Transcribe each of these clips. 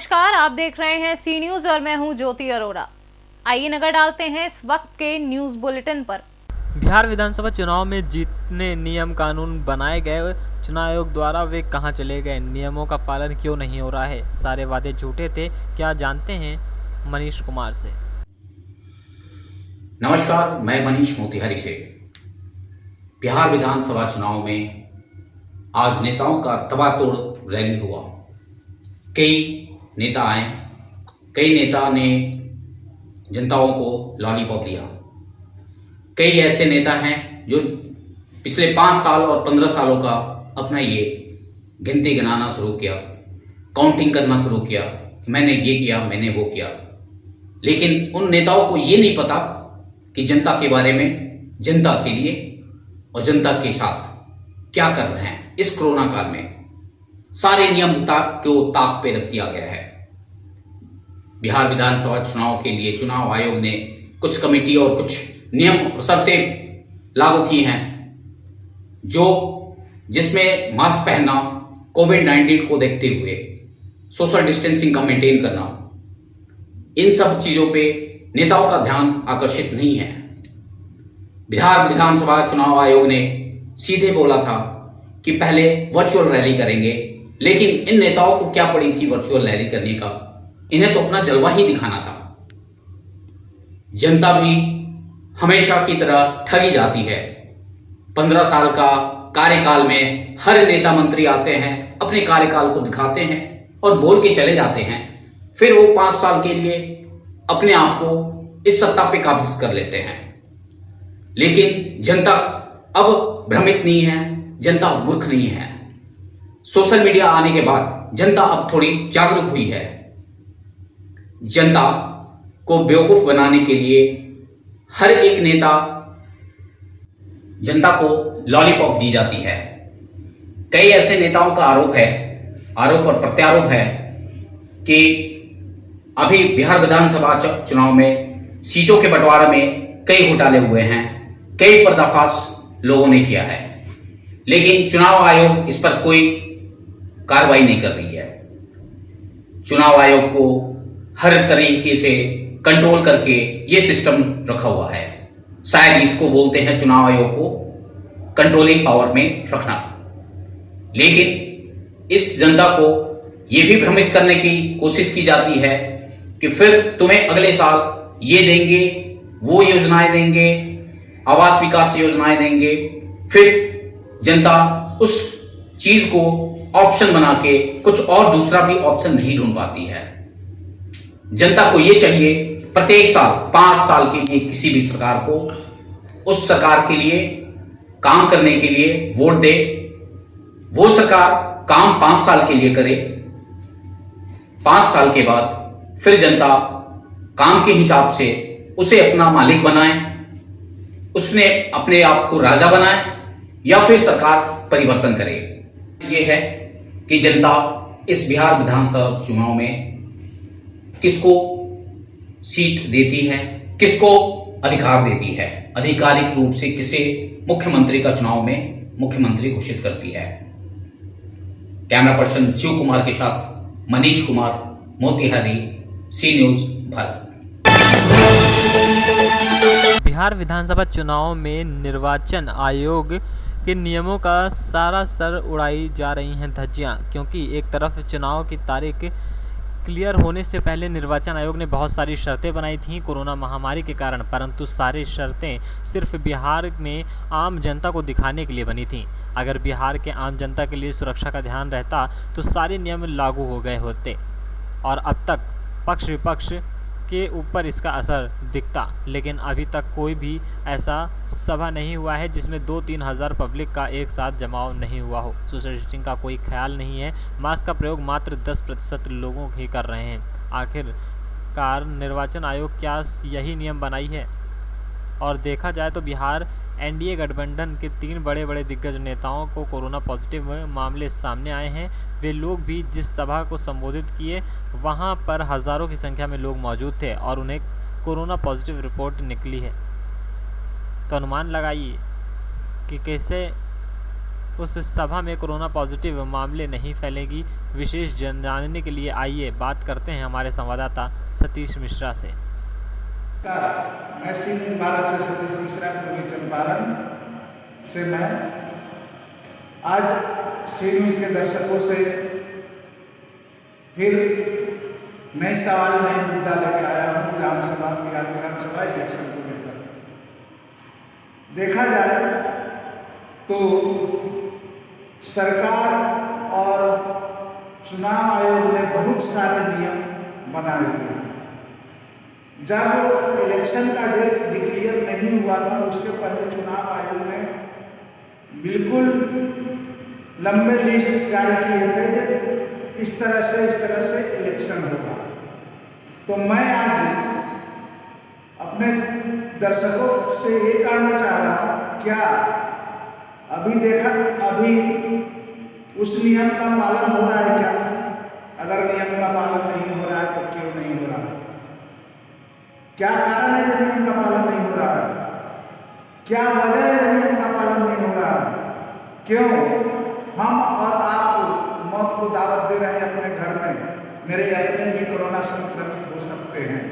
नमस्कार, आप देख रहे हैं सी न्यूज और मैं हूं ज्योति अरोड़ा। आइए नजर डालते हैं इस वक्त के न्यूज बुलेटिन पर। बिहार विधानसभा चुनाव में जितने नियम कानून बनाए गए चुनाव आयोग द्वारा वे कहां चले गए, नियमों का पालन क्यों नहीं हो रहा है, सारे वादे झूठे थे क्या, जानते हैं मनीष कुमार से। नमस्कार, मैं मनीष मोतिहारी से। बिहार विधानसभा चुनाव में आज नेताओं का तबातोड़ रैली हुआ। कई नेता आए, कई नेता ने जनताओं को लॉलीपॉप लिया। कई ऐसे नेता हैं जो पिछले 5 साल और 15 सालों का अपना ये गिनती गिनाना शुरू किया, काउंटिंग करना शुरू किया, मैंने ये किया, मैंने वो किया। लेकिन उन नेताओं को ये नहीं पता कि जनता के बारे में, जनता के लिए और जनता के साथ क्या कर रहे हैं। इस कोरोना काल में सारे नियम को ताक पे रख दिया गया है। बिहार विधानसभा चुनाव के लिए चुनाव आयोग ने कुछ कमेटी और कुछ नियम और शर्तें लागू की हैं, जिसमें मास्क पहनना, कोविड-19 को देखते हुए सोशल डिस्टेंसिंग का मेंटेन करना, इन सब चीजों पे नेताओं का ध्यान आकर्षित नहीं है। बिहार विधानसभा चुनाव आयोग ने सीधे बोला था कि पहले वर्चुअल रैली करेंगे, लेकिन इन नेताओं को क्या पड़ी थी वर्चुअल रैली करने का। इन्हें तो अपना जलवा ही दिखाना था। जनता भी हमेशा की तरह ठगी जाती है। 15 साल का कार्यकाल में हर नेता मंत्री आते हैं, अपने कार्यकाल को दिखाते हैं और बोल के चले जाते हैं। फिर वो 5 साल के लिए अपने आप को इस सत्ता पे काबिज कर लेते हैं। लेकिन जनता अब भ्रमित नहीं है, जनता मूर्ख नहीं है। सोशल मीडिया आने के बाद जनता अब थोड़ी जागरूक हुई है। जनता को बेवकूफ बनाने के लिए हर एक नेता, जनता को लॉलीपॉप दी जाती है। कई ऐसे नेताओं का आरोप और प्रत्यारोप है कि अभी बिहार विधानसभा चुनाव में सीटों के बंटवारे में कई घोटाले हुए हैं, कई पर्दाफाश लोगों ने किया है, लेकिन चुनाव आयोग इस पर कोई कार्रवाई नहीं कर रही है। चुनाव आयोग को हर तरीके से कंट्रोल करके ये सिस्टम रखा हुआ है। शायद इसको बोलते हैं चुनाव आयोग को कंट्रोलिंग पावर में रखना। लेकिन इस जनता को यह भी भ्रमित करने की कोशिश की जाती है कि फिर तुम्हें अगले साल ये देंगे, वो योजनाएं देंगे, आवास विकास योजनाएं देंगे। फिर जनता उस चीज को ऑप्शन बना के कुछ और दूसरा भी ऑप्शन नहीं ढूंढ पाती है। जनता को यह चाहिए प्रत्येक साल 5 साल के लिए किसी भी सरकार को उस सरकार के लिए काम करने के लिए वोट दे। वो सरकार काम 5 साल के लिए करे। 5 साल के बाद फिर जनता काम के हिसाब से उसे अपना मालिक बनाए, उसने अपने आप को राजा बनाए या फिर सरकार परिवर्तन करे। यह है कि जनता इस बिहार विधानसभा चुनाव में किसको सीट देती है, किसको अधिकार देती है। आधिकारिक रूप से किसे मुख्यमंत्री का चुनाव में मुख्यमंत्री घोषित करती है। कैमरा पर्सन शिव कुमार के साथ मनीष कुमार, मोतिहारी, सी न्यूज भारत। बिहार विधानसभा चुनाव में निर्वाचन आयोग के नियमों का सारा सर उड़ाई जा रही हैं धज्जियां, क्योंकि एक तरफ चुनाव की तारीख क्लियर होने से पहले निर्वाचन आयोग ने बहुत सारी शर्तें बनाई थीं कोरोना महामारी के कारण, परंतु सारी शर्तें सिर्फ बिहार में आम जनता को दिखाने के लिए बनी थीं। अगर बिहार के आम जनता के लिए सुरक्षा का ध्यान रहता तो सारे नियम लागू हो गए होते और अब तक पक्ष विपक्ष के ऊपर इसका असर दिखता। लेकिन अभी तक कोई भी ऐसा सभा नहीं हुआ है जिसमें 2-3 हज़ार पब्लिक का एक साथ जमाव नहीं हुआ हो। सोशल डिस्टेंसिंग का कोई ख्याल नहीं है। मास्क का प्रयोग मात्र 10% लोगों ही कर रहे हैं। आखिरकार निर्वाचन आयोग क्या यही नियम बनाई है? और देखा जाए तो बिहार एनडीए गठबंधन के 3 बड़े बड़े दिग्गज नेताओं को कोरोना पॉजिटिव मामले सामने आए हैं। वे लोग भी जिस सभा को संबोधित किए वहां पर हज़ारों की संख्या में लोग मौजूद थे और उन्हें कोरोना पॉजिटिव रिपोर्ट निकली है। तो अनुमान लगाइए कि कैसे उस सभा में कोरोना पॉजिटिव मामले नहीं फैलेंगी। विशेष जानने के लिए आइए बात करते हैं हमारे संवाददाता सतीश मिश्रा से। मैं सी भारत से सतीश मिश्रा, पूर्वी चंपारण से। मैं आज सी न्यूज के दर्शकों से फिर नए सवाल, नए मुद्दा लेके आया हूँ विधानसभा, बिहार विधानसभा इलेक्शन को लेकर। देखा जाए तो सरकार और चुनाव आयोग ने बहुत सारे नियम बनाए हुए हैं। जब इलेक्शन का डेट डिक्लेयर नहीं हुआ था, उसके पहले चुनाव आयोग ने बिल्कुल लंबे लिस्ट जारी किए थे कि इस तरह से इलेक्शन होगा। तो मैं आज अपने दर्शकों से ये कहना चाह रहा हूँ, क्या अभी उस नियम का पालन हो रहा है क्या? अगर नियम का पालन नहीं हो रहा है तो क्यों नहीं हो रहा है? क्या कारण है जो नियम का पालन नहीं हो रहा है? क्या वजह है नियम का पालन नहीं हो रहा है? क्यों हम और आप मौत को दावत दे रहे हैं अपने घर में? मेरे अपने भी कोरोना संक्रमित हो सकते हैं,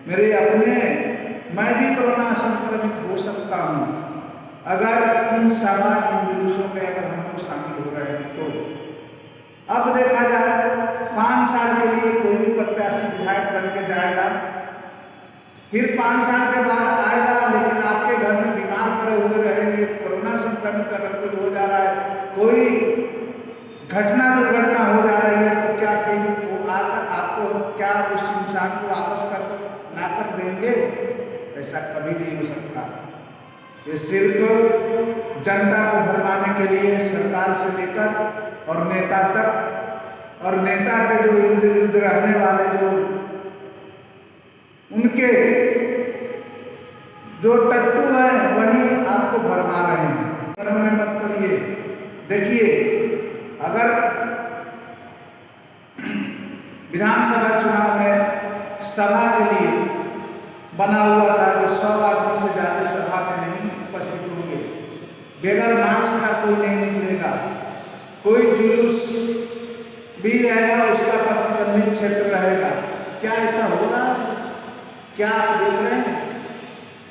मैं भी कोरोना संक्रमित हो सकता हूँ अगर इन सभा, इन जुलूसों में अगर हम लोग शामिल हो रहे हैं तो। अब देखा जाए 5 साल के लिए कोई भी प्रत्याशी विधायक बन के जाएगा, फिर 5 साल के बाद आएगा, लेकिन आपके घर में बीमार पड़े हुए रहेंगे, कोरोना संक्रमित अगर कोई हो जा रहा है, कोई दुर्घटना हो जा रही है, तो क्या फिर वो आकर आपको क्या उस इंसान को वापस कर ला कर देंगे? ऐसा कभी नहीं हो सकता। ये सिर्फ जनता को भरमाने के लिए सरकार से लेकर और नेता तक, और नेता के जो इर्द गिर्द रहने वाले जो उनके जो टट्टू हैं वही आपको भरमा रहे हैं। कर्म में मत पड़िए। देखिए, अगर विधानसभा चुनाव में सभा के लिए बना हुआ था जो 100 आदमी से ज़्यादा सभा में नहीं उपस्थित होंगे, बगैर मास्क का कोई नहीं निकलेगा, कोई जुलूस भी रहेगा उसका प्रतिबंधित क्षेत्र रहेगा। क्या ऐसा हो रहा है? क्या आप देख रहे हैं?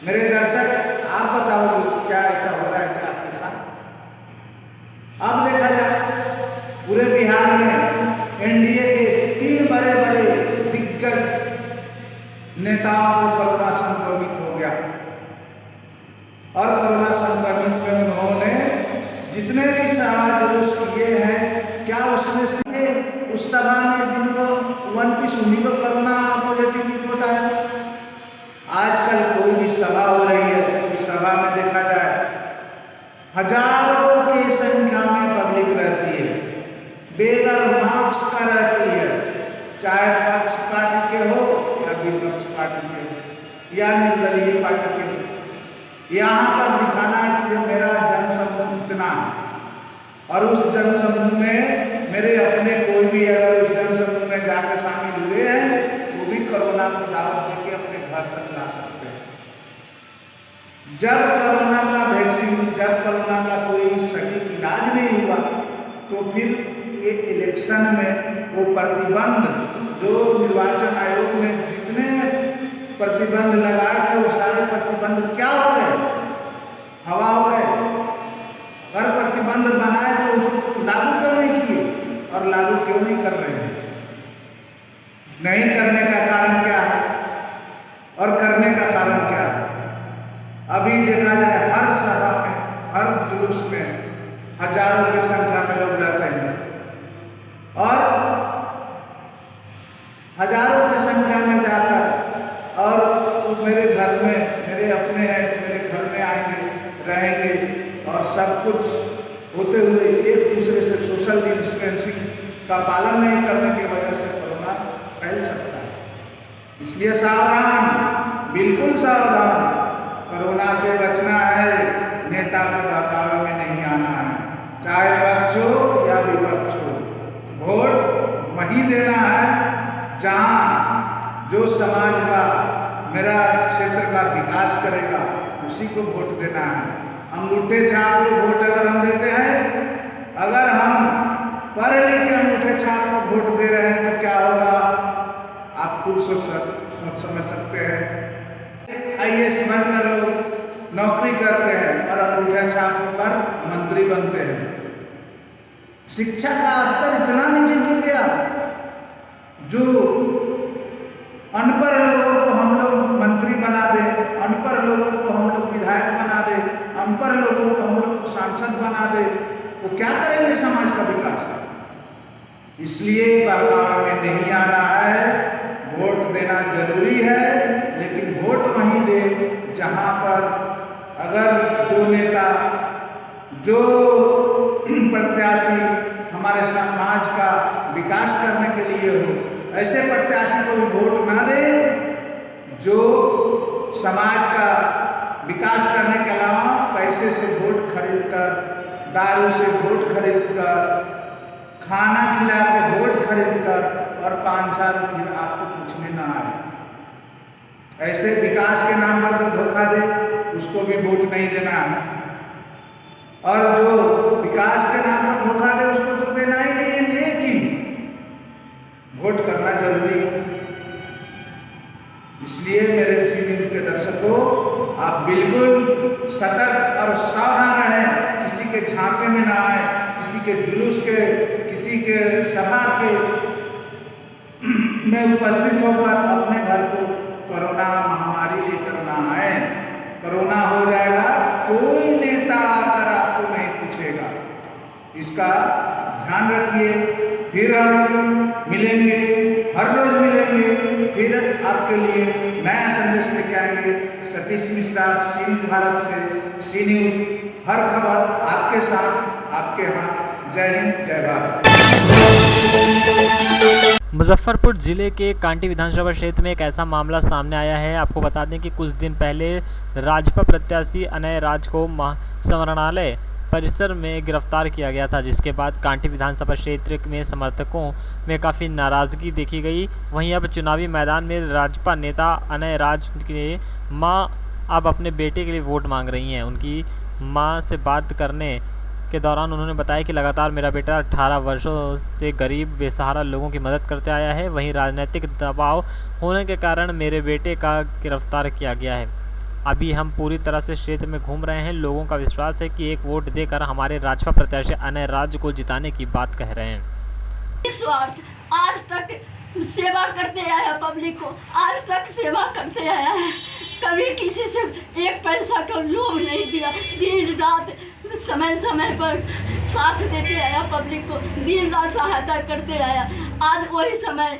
मेरे दर्शक, आप बताओगे क्या ऐसा हो रहा है क्या आपके साथ? अब देखा जाए पूरे बिहार में एनडीए के 3 बड़े दिग्गज नेताओं को कोरोना संक्रमित हो गया, और कोरोना संक्रमित में उन्होंने जितने भी सभा जुलूस किए हैं, क्या उसमें से उस सभा में जिनको 1 पीस उन्हीं को कोरोना पॉजिटिव रिपोर्ट आया? आजकल कोई भी सभा हो रही है, उस सभा में देखा जाए हजारों की संख्या में पब्लिक रहती है, बेगर मास्क का रहती है, चाहे पक्ष पार्टी के हो या विपक्ष पार्टी के हो या निर्दलीय पार्टी के हो। यहाँ पर दिखाना है कि मेरा जनसमूह इतना, और उस जनसमूह में मेरे अपने कोई भी अगर उस जनसमूह में जाकर शामिल हुए हैं, वो भी कोरोना को दावत देके अपने घर तक ला सकते हैं। जब कोरोना का वैक्सीन, जब कोरोना का कोई सटीक इलाज नहीं हुआ, तो फिर ये इलेक्शन में वो प्रतिबंध जो निर्वाचन आयोग ने जितने प्रतिबंध लगाए थे, वो सारे प्रतिबंध क्या हो गए? हवा हो गए। अगर प्रतिबंध बनाए तो उसको लागू क्यों नहीं किए, और लागू क्यों नहीं कर रहे हैं? नहीं करने का कारण क्या है और करने का कारण क्या है? अभी देखा जाए हर सभा में, हर जुलूस में हजारों की संख्या में लोग रहते हैं, और हजारों की संख्या में जाकर और तो मेरे घर में मेरे अपने हैं तो मेरे घर में आएंगे, रहेंगे, और सब कुछ होते हुए एक दूसरे से सोशल डिस्टेंसिंग का पालन नहीं करने की वजह से कोरोना फैल सकता है। इसलिए सावधान, बिल्कुल सावधान। कोरोना से बचना है, नेता के बहकावे में नहीं आना है, चाहे पक्ष हो या विपक्ष हो। वोट वहीं देना है जहाँ जो समाज का, मेरा क्षेत्र का विकास करेगा, उसी को वोट देना है। अंगूठे छाप के वोट अगर हम देते हैं मंत्री बनते हैं। शिक्षा का स्तर इतना नीचे गिर गया, जो अनपढ़ लोगों को हम लोग मंत्री बना दें, अनपढ़ लोगों को हम लोग विधायक बना दें, अनपढ़ लोगों को हम लोग सांसद बना दें, वो क्या करेंगे समाज का विकास? इसलिए बहकावे में नहीं आना है। वोट देना जरूरी है, लेकिन वोट वहीं दे जहां पर अगर जो नेता, जो प्रत्याशी हमारे समाज का विकास करने के लिए हो, ऐसे प्रत्याशी को भी वोट ना दे जो समाज का विकास करने के अलावा पैसे से वोट खरीदकर, दारू से वोट खरीदकर, खाना खिला के वोट खरीदकर और 5 साल फिर आपको पूछने ना आए। ऐसे विकास के नाम पर जो धोखा दे उसको भी वोट नहीं देना है, और जो विकास के नाम पर धोखा दे उसको तो देना ही नहीं है, लेकिन वोट करना जरूरी है। इसलिए मेरे सी न्यूज़ के दर्शकों, आप बिल्कुल सतर्क और सावधान रहें, किसी के झांसे में ना आए, किसी के जुलूस के, किसी के सभा के में उपस्थित होकर अपने घर को कोरोना महामारी लेकर ना आए। कोरोना हो जाएगा, कोई नेता आकर आपको नहीं पूछेगा। इसका ध्यान रखिए। फिर हम मिलेंगे, हर रोज मिलेंगे, फिर आपके लिए नया संदेश लेके आएंगे। सतीश मिश्रा, सी न्यूज़ भारत से, सी न्यूज़, हर खबर आपके साथ, आपके यहाँ। जय हिंद, जय भारत। मुजफ्फरपुर जिले के कांटी विधानसभा क्षेत्र में एक ऐसा मामला सामने आया है। आपको बता दें कि कुछ दिन पहले राजपा प्रत्याशी अनय राज को संवरणालय परिसर में गिरफ्तार किया गया था, जिसके बाद कांटी विधानसभा क्षेत्र में समर्थकों में काफ़ी नाराज़गी देखी गई। वहीं अब चुनावी मैदान में राजपा नेता अनय राज के मां अब अपने बेटे के लिए वोट मांग रही हैं। उनकी मां से बात करने के दौरान उन्होंने बताया कि लगातार मेरा बेटा 18 वर्षों से गरीब बेसहारा लोगों की मदद करते आया है। वहीं राजनीतिक दबाव होने के कारण मेरे बेटे का गिरफ्तार किया गया है। अभी हम पूरी तरह से क्षेत्र में घूम रहे हैं। लोगों का विश्वास है कि एक वोट देकर हमारे राजपा प्रत्याशी अनय राज को जिताने की बात कह रहे हैं। स्वार्थ आज तक सेवा करते आया, पब्लिक को आज तक सेवा करते आया है। कभी किसी से एक पैसा का लोभ नहीं दिया। दिन रात समय समय पर साथ देते आया, पब्लिक को दिन रात सहायता करते आया। आज वही समय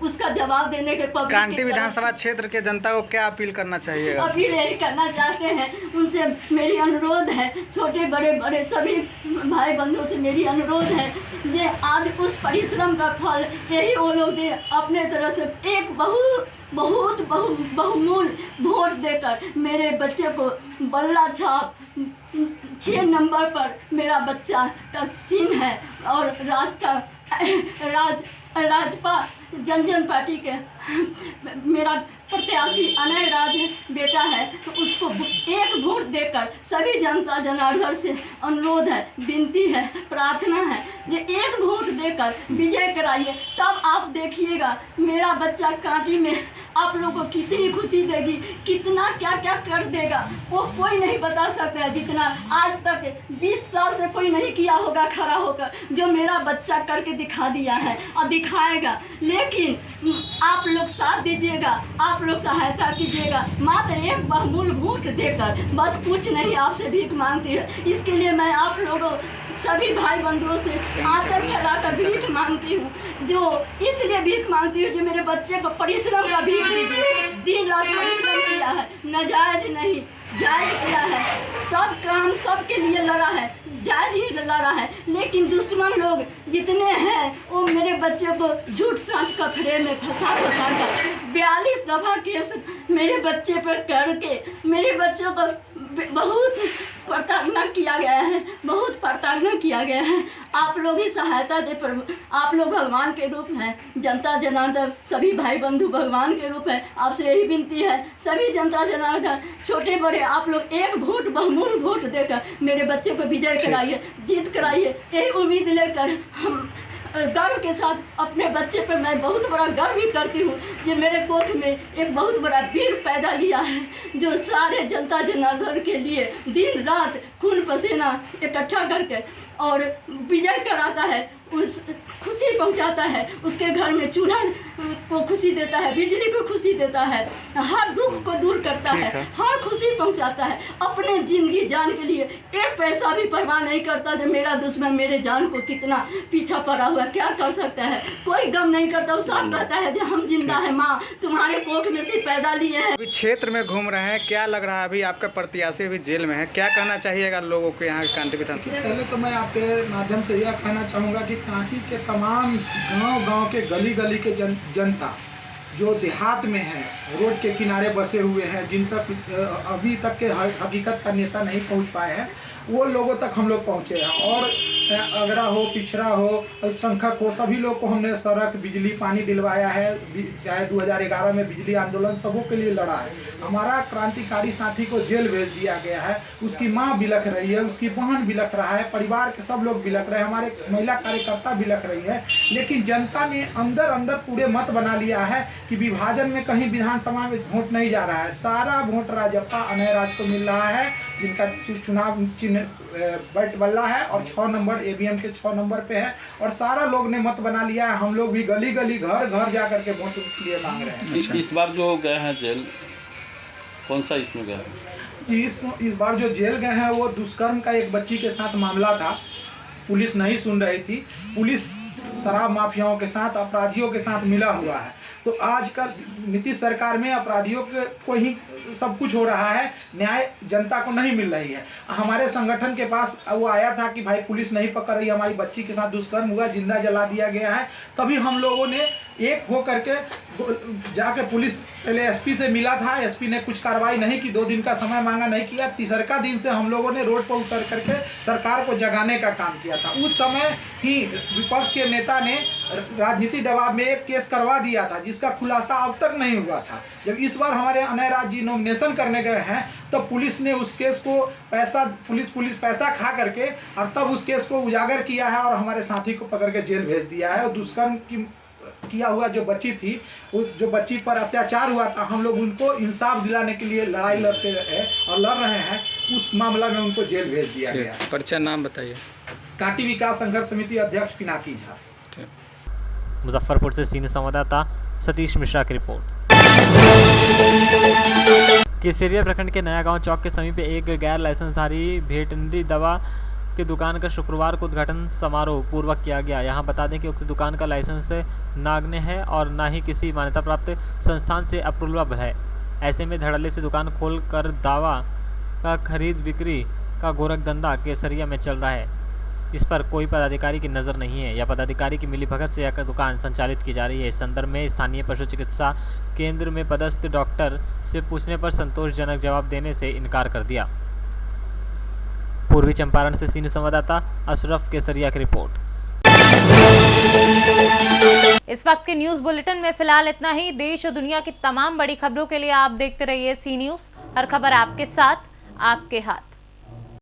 उसका जवाब देने के पब्लिक कांटी विधानसभा क्षेत्र के जनता को क्या अपील करना चाहिए? अपील यही करना चाहते हैं, उनसे मेरी अनुरोध है, छोटे बड़े बड़े सभी भाई बंधुओं से मेरी अनुरोध है कि आज उस परिश्रम का फल यही वो लोग दे, अपने तरफ से एक बहुत बहुमूल्य वोट देकर मेरे बच्चे को बल्ला छाप 6 नंबर पर मेरा बच्चा का चिन्ह है, और राजपा जन पार्टी के मेरा प्रत्याशी अनय राज बेटा है, तो उसको एक वोट देकर सभी जनता जनार्दन से अनुरोध है, विनती है, प्रार्थना है, ये एक वोट देकर विजय कराइए। तब आप देखिएगा मेरा बच्चा कांटी में आप लोगों को कितनी खुशी देगी, कितना क्या क्या कर देगा, वो कोई नहीं बता सकता है। जितना आज तक 20 साल से कोई नहीं किया होगा खड़ा होकर, जो मेरा बच्चा करके दिखा दिया है और दिखाएगा। लेकिन आप लोग साथ दीजिएगा, आप लोग सहायता कीजिएगा, मात्र एक बहुमूल्य वोट देकर, बस कुछ नहीं आपसे भीख मांगती है। इसके लिए मैं आप लोगों सभी भाई बंधुओं से आंचल फैलाकर भीख मांगती हूँ, जो इसलिए भीख मांगती हूँ जो मेरे बच्चे को परिश्रम का भीख दीजिए। दिन रात परिश्रम किया है, नाजायज नहीं जायज किया है, सब काम सबके लिए लगा है, जायज ही लगा है। लेकिन दुश्मन लोग जितने हैं वो मेरे बच्चे को झूठ साँच का फ्रेम में फंसा कर 42 दफ़ा केस मेरे बच्चे पर करके मेरे बच्चों को बहुत प्रताड़ना किया गया है, बहुत प्रताड़ना किया गया है। आप लोग ही सहायता दे, प्रभु आप लोग भगवान के रूप हैं, जनता जनार्दन सभी भाई बंधु भगवान के रूप हैं। आपसे यही विनती है, सभी जनता जनार्दन छोटे बड़े आप लोग एक वोट बहुमूल्य वोट देकर मेरे बच्चे को विजय कराइए, जीत कराइए। यही उम्मीद लेकर हम गर्व के साथ अपने बच्चे पर मैं बहुत बड़ा गर्व भी करती हूँ जो मेरे कोख में एक बहुत बड़ा वीर पैदा लिया है, जो सारे जनता जनार्दन के लिए दिन रात खून पसीना इकट्ठा करके और विजय कराता है, उस खुशी पहुंचाता है, उसके घर में चूल्हा को खुशी देता है, बिजली को खुशी देता है, हर दुख को दूर करता है, हर खुशी पहुंचाता है। अपने जिंदगी जान के लिए एक पैसा भी परवाह नहीं करता जो मेरा दुश्मन मेरे जान को कितना पीछा पड़ा हुआ क्या कर सकता है, कोई गम नहीं करता। वो साफ कहता है जो हम जिंदा है माँ, तुम्हारे कोख में से पैदा लिए हैं। अभी क्षेत्र में घूम रहे हैं, क्या लग रहा है अभी आपका प्रत्याशी अभी जेल में है, क्या कहना चाहिएगा लोगों को यहाँ कांटी विधानसभा? पहले तो मैं आपके माध्यम से यह कहना चाहूँगा कि कांटी के तमाम गांव के गली गली के जनता जो देहात में है, रोड के किनारे बसे हुए हैं, जिन तक अभी तक के हकीकत का नेता नहीं पहुंच पाए हैं, वो लोगों तक हम लोग पहुंचे हैं। और अगरा हो, पिछड़ा हो, अल्पसंख्यक हो, सभी लोग को हमने सड़क, बिजली, पानी दिलवाया है। चाहे 2011 में बिजली आंदोलन सबों के लिए लड़ा है। हमारा क्रांतिकारी साथी को जेल भेज दिया गया है, उसकी माँ बिलख रही है, उसकी बहन बिलख रहा है, परिवार के सब लोग बिलख रहे हैं, हमारे महिला कार्यकर्ता बिलख रही है। लेकिन जनता ने अंदर अंदर पूरे मत बना लिया है कि विभाजन में कहीं विधानसभा में वोट नहीं जा रहा है, सारा वोट राजप्पा अनय राज को मिल रहा है, जिनका चुनाव चिन्ह बट बल्ला है और 6 नंबर ईवीएम के 6 नंबर पे है। और सारा लोग ने मत बना लिया है। हम लोग भी गली गली घर घर जा करके वोट के लिए मांग रहे हैं। इस बार जो गए हैं जेल, कौन सा इसमें गए हैं? इस बार जो जेल गए हैं वो दुष्कर्म का एक बच्ची के साथ मामला था। पुलिस नहीं सुन रही थी, पुलिस शराब माफियाओं के साथ, अपराधियों के साथ मिला हुआ है। तो आजकल नीतीश सरकार में अपराधियों को ही सब कुछ हो रहा है, न्याय जनता को नहीं मिल रही है। हमारे संगठन के पास वो आया था कि भाई पुलिस नहीं पकड़ रही, हमारी बच्ची के साथ दुष्कर्म हुआ, जिंदा जला दिया गया है। तभी हम लोगों ने एक हो करके जाके पुलिस पहले एसपी से मिला था, एसपी ने कुछ कार्रवाई नहीं की, 2 दिन का समय मांगा, नहीं किया। तीसरा दिन से हम लोगों ने रोड पर उतर करके सरकार को जगाने का काम किया था। उस समय ही विपक्ष के नेता ने राजनीतिक दबाव में एक केस करवा दिया था, जिसका खुलासा अब तक नहीं हुआ था। जब इस बार हमारे अनय राज जी नॉमिनेशन करने गए हैं तो पुलिस ने उस केस को पुलिस पैसा खा करके और तब उस केस को उजागर किया है और हमारे साथी को पकड़ के जेल भेज दिया है। और दुष्कर्म किया हुआ जो बच्ची थी, उस जो बच्ची पर अत्याचार हुआ था, हम लोग उनको इंसाफ दिलाने के लिए लड़ाई लड़ते रहे और लड़ रहे हैं। उस मामला में उनको जेल भेज दिया गया। परिचय नाम बताइए। कांटी विकास संघर्ष समिति अध्यक्ष पिनाकी झा। मुजफ्फरपुर से सीनियर संवाददाता सतीश मिश्रा की रिपोर्ट। केसरिया प्रखंड के नया गांव चौक के समीप एक गैर लाइसेंसधारी वेटरनरी दवा की दुकान का शुक्रवार को उद्घाटन समारोह पूर्वक किया गया। यहां बता दें कि उक्त दुकान का लाइसेंस नागने है और न ही किसी मान्यता प्राप्त संस्थान से अप्रूवल है। ऐसे में धड़ल्ले से दुकान खोलकर दवा का खरीद बिक्री का गोरख धंधा केसरिया में चल रहा है। इस पर कोई पदाधिकारी की नज़र नहीं है या पदाधिकारी की मिलीभगत से यह दुकान संचालित की जा रही है। इस संदर्भ में स्थानीय पशु चिकित्सा केंद्र में पदस्थ डॉक्टर से पूछने पर संतोषजनक जवाब देने से इनकार कर दिया। पूर्वी चंपारण से सीनियर संवाददाता अशरफ केसरिया की रिपोर्ट। इस वक्त के न्यूज बुलेटिन में फिलहाल इतना ही। देश और दुनिया की तमाम बड़ी खबरों के लिए आप देखते रहिए सी न्यूज। हर खबर आपके साथ, आपके हाथ।